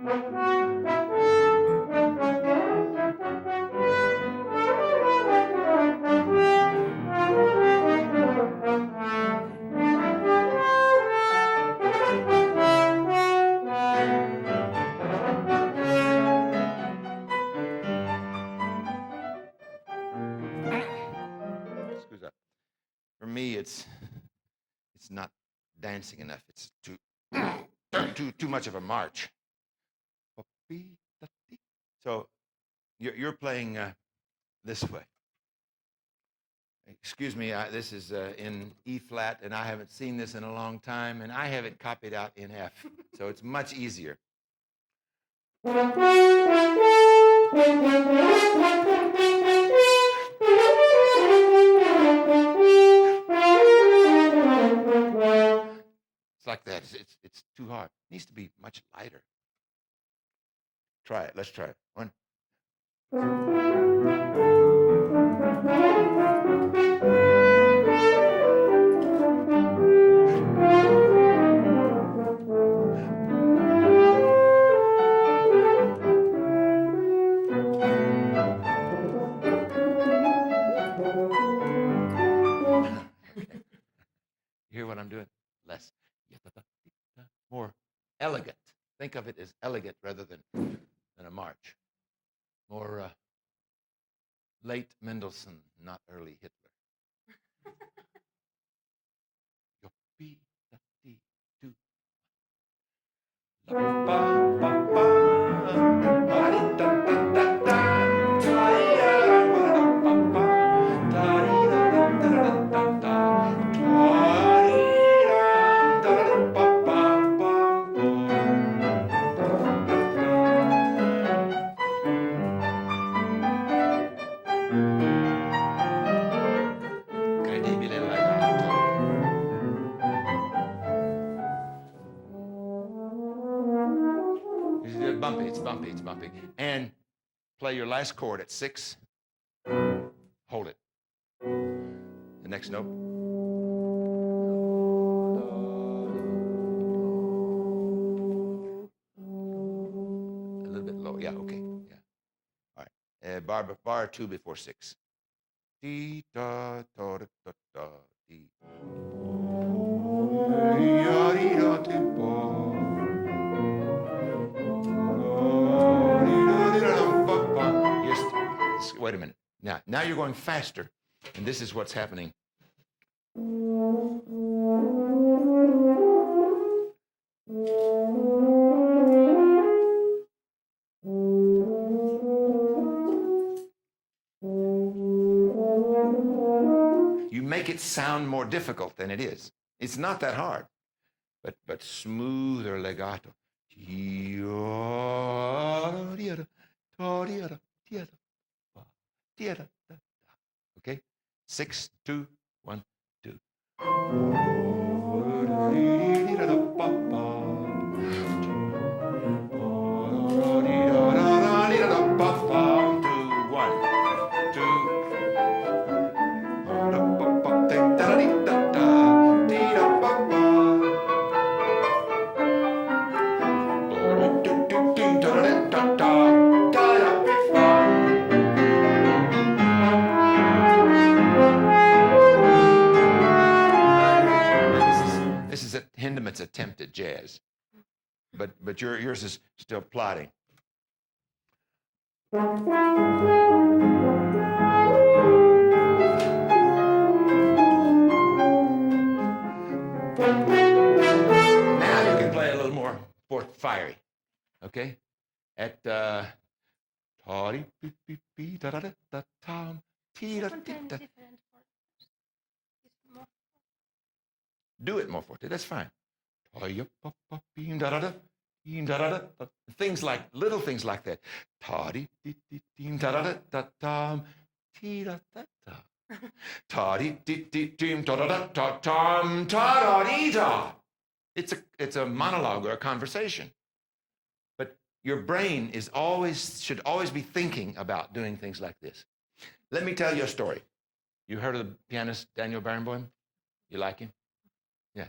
For me, it's not dancing enough. It's too much of a march. So you're playing this way. Excuse me, this is in E flat, and I haven't seen this in a long time, and I have it copied out in F, so it's much easier. It's like that. It's too hard. It needs to be much lighter. Try it. Let's try it. One. You hear what I'm doing? Less. More elegant. Think of it as elegant rather than a march. More late Mendelssohn, not early Hitler. It's bumpy. And play your last chord at 6. Hold it. The next note. A little bit low. Yeah, okay. Yeah. All right. Bar 2 before 6. Dee da da da da da dee. Wait a minute. Now you're going faster, and this is what's happening. You make it sound more difficult than it is. It's not that hard, but smoother legato. Okay? 6, 2, 1, 2. 2. This is Hindemith's attempt at jazz, but yours is still plodding. Now you can play a little more fiery, okay? At do it more forte. That's fine. Things like little things like that. It's a monologue or a conversation. But your brain should always be thinking about doing things like this. Let me tell you a story. You heard of the pianist Daniel Barenboim? You like him? Yeah.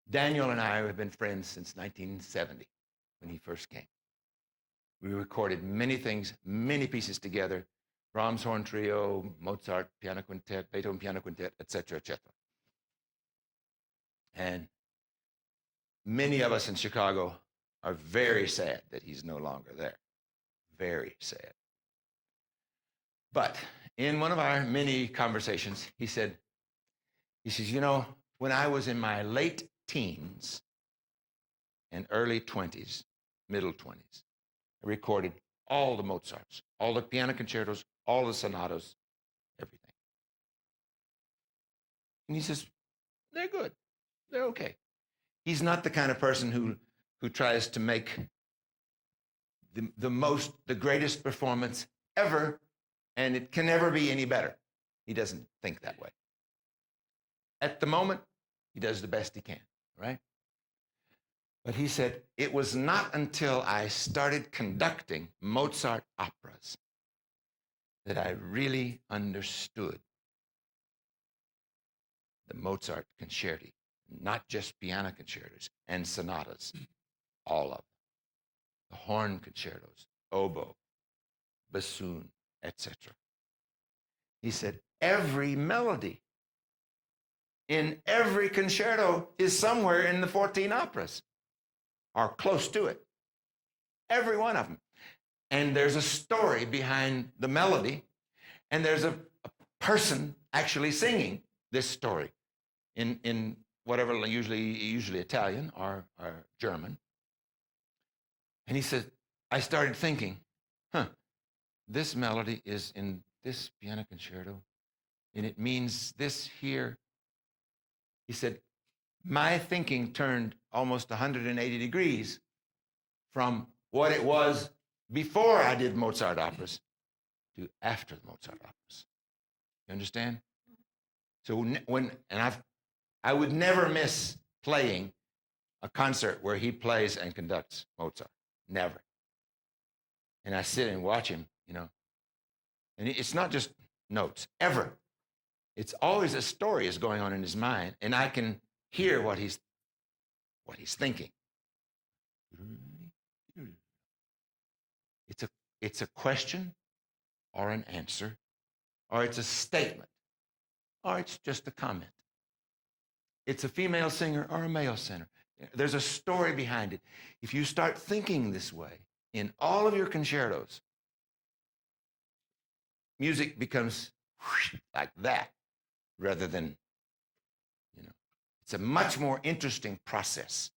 Daniel and I have been friends since 1970. when he first came. We recorded many things, many pieces together, Brahms horn trio, Mozart piano quintet, Beethoven piano quintet, etc., etc. And many of us in Chicago are very sad that he's no longer there. Very sad. But in one of our many conversations, he says, you know, when I was in my late teens and early 20s, middle 20s, I recorded all the Mozarts, all the piano concertos, all the sonatas, everything. And he says, they're good. They're okay. He's not the kind of person who tries to make the greatest performance ever, and it can never be any better. He doesn't think that way. At the moment, he does the best he can, right? But he said, it was not until I started conducting Mozart operas that I really understood the Mozart concerti, not just piano concertos and sonatas, all of them. The horn concertos, oboe, bassoon, etc. He said, every melody in every concerto is somewhere in the 14 operas, or close to it. Every one of them. And there's a story behind the melody, and there's a person actually singing this story in whatever, usually Italian or German. And he said, I started thinking, this melody is in this piano concerto, and it means this here. He said, my thinking turned almost 180 degrees from what it was before I did Mozart operas to after the Mozart operas. You understand? So I would never miss playing a concert where he plays and conducts Mozart. Never. And I sit and watch him, you know. And it's not just notes, ever. It's always a story is going on in his mind, and I can hear what he's thinking. It's a question or an answer, or it's a statement, or it's just a comment. It's a female singer or a male singer. There's a story behind it. If you start thinking this way in all of your concertos, music becomes like that rather than, you know, it's a much more interesting process.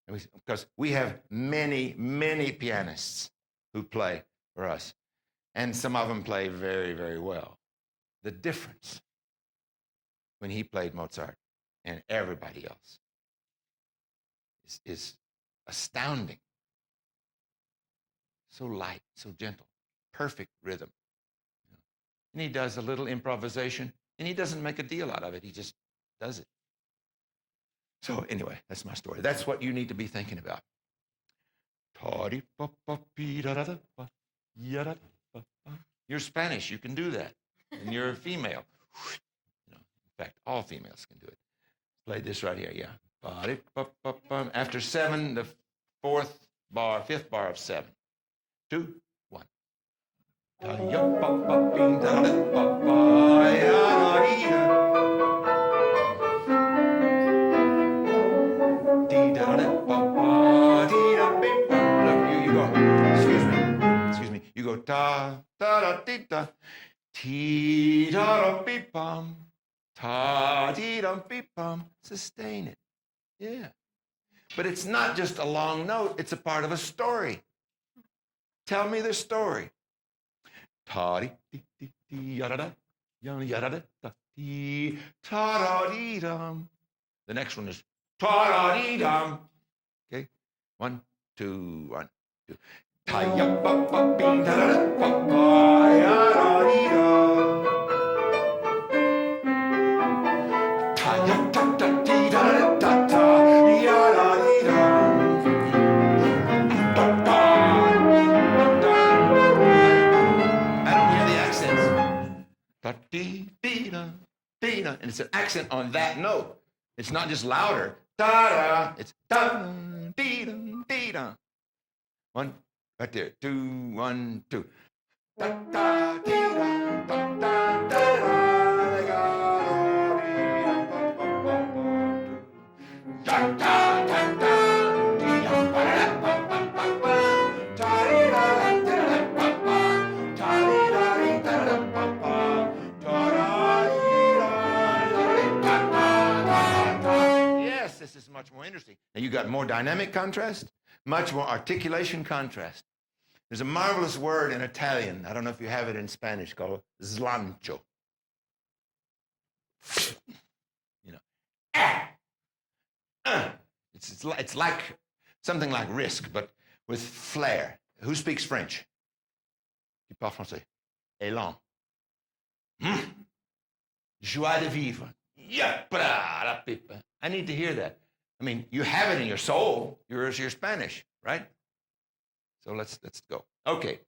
Because we have many, many pianists who play for us, and some of them play very, very well. The difference when he played Mozart and everybody else is astounding. So light, so gentle, perfect rhythm. And he does a little improvisation, and he doesn't make a deal out of it. He just does it. So anyway, that's my story. That's what you need to be thinking about. You're Spanish, you can do that. And you're a female. You know, in fact, all females can do it. Play this right here, yeah. After 7, the fifth bar of 7. 2, 1. You go ta da da di da ti da da bi bum ta di da bi bum. Sustain it, yeah. But it's not just a long note; it's a part of a story. Tell me the story. Ta di di di di ya da da ya da da ti ta da di dum. The next one is ta da di dum. Okay, 1, 2, 1, 2. And it's an accent on that note. It's not just louder. Ta-da. It's dum, dee, dum, dee, dum. One, right there. 2, 1, 2. Da, da, dee, dum, da, da, da, da, da, da, da, da. Yes, this is much more interesting. Now you got more dynamic contrast, much more articulation contrast. There's a marvelous word in Italian, I don't know if you have it in Spanish, called slancio. You know, it's like something like risk, but with flair. Who speaks French? Qui parle français? Élan. Joie de vivre. I need to hear that. I mean, you have it in your soul. You're Spanish, right? So let's go. Okay.